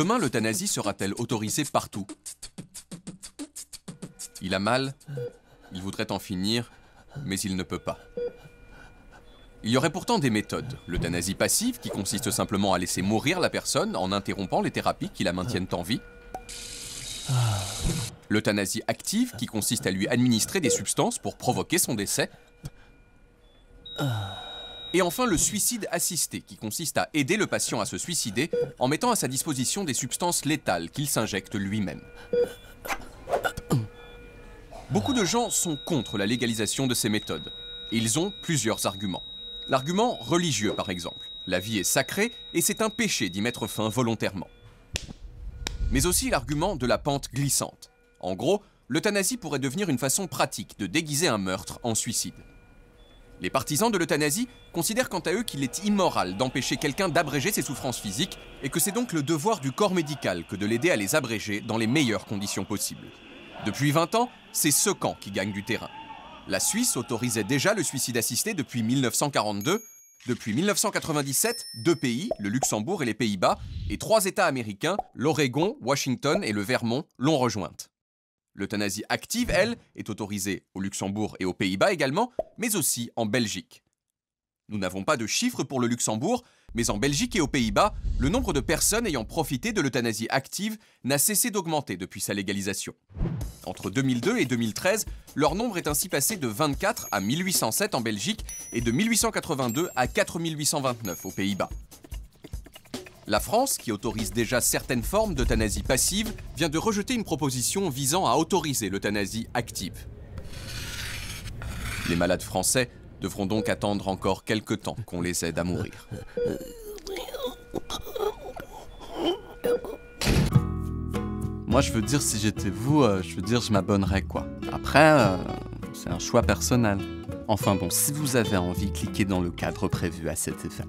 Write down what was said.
Demain, l'euthanasie sera-t-elle autorisée partout? Il a mal, il voudrait en finir, mais il ne peut pas. Il y aurait pourtant des méthodes. L'euthanasie passive, qui consiste simplement à laisser mourir la personne en interrompant les thérapies qui la maintiennent en vie. L'euthanasie active, qui consiste à lui administrer des substances pour provoquer son décès. Et enfin, le suicide assisté, qui consiste à aider le patient à se suicider en mettant à sa disposition des substances létales qu'il s'injecte lui-même. Beaucoup de gens sont contre la légalisation de ces méthodes. Et ils ont plusieurs arguments. L'argument religieux, par exemple. La vie est sacrée et c'est un péché d'y mettre fin volontairement. Mais aussi l'argument de la pente glissante. En gros, l'euthanasie pourrait devenir une façon pratique de déguiser un meurtre en suicide. Les partisans de l'euthanasie considèrent quant à eux qu'il est immoral d'empêcher quelqu'un d'abréger ses souffrances physiques et que c'est donc le devoir du corps médical que de l'aider à les abréger dans les meilleures conditions possibles. Depuis 20 ans, c'est ce camp qui gagne du terrain. La Suisse autorisait déjà le suicide assisté depuis 1942. Depuis 1997, 2 pays, le Luxembourg et les Pays-Bas, et 3 États américains, l'Oregon, Washington et le Vermont, l'ont rejointe. L'euthanasie active, elle, est autorisée au Luxembourg et aux Pays-Bas également, mais aussi en Belgique. Nous n'avons pas de chiffres pour le Luxembourg, mais en Belgique et aux Pays-Bas, le nombre de personnes ayant profité de l'euthanasie active n'a cessé d'augmenter depuis sa légalisation. Entre 2002 et 2013, leur nombre est ainsi passé de 24 à 1807 en Belgique et de 1882 à 4829 aux Pays-Bas. La France, qui autorise déjà certaines formes d'euthanasie passive, vient de rejeter une proposition visant à autoriser l'euthanasie active. Les malades français devront donc attendre encore quelque temps qu'on les aide à mourir. Moi, je veux dire, si j'étais vous, je m'abonnerais, quoi. Après, c'est un choix personnel. Enfin bon, si vous avez envie, cliquez dans le cadre prévu à cet effet.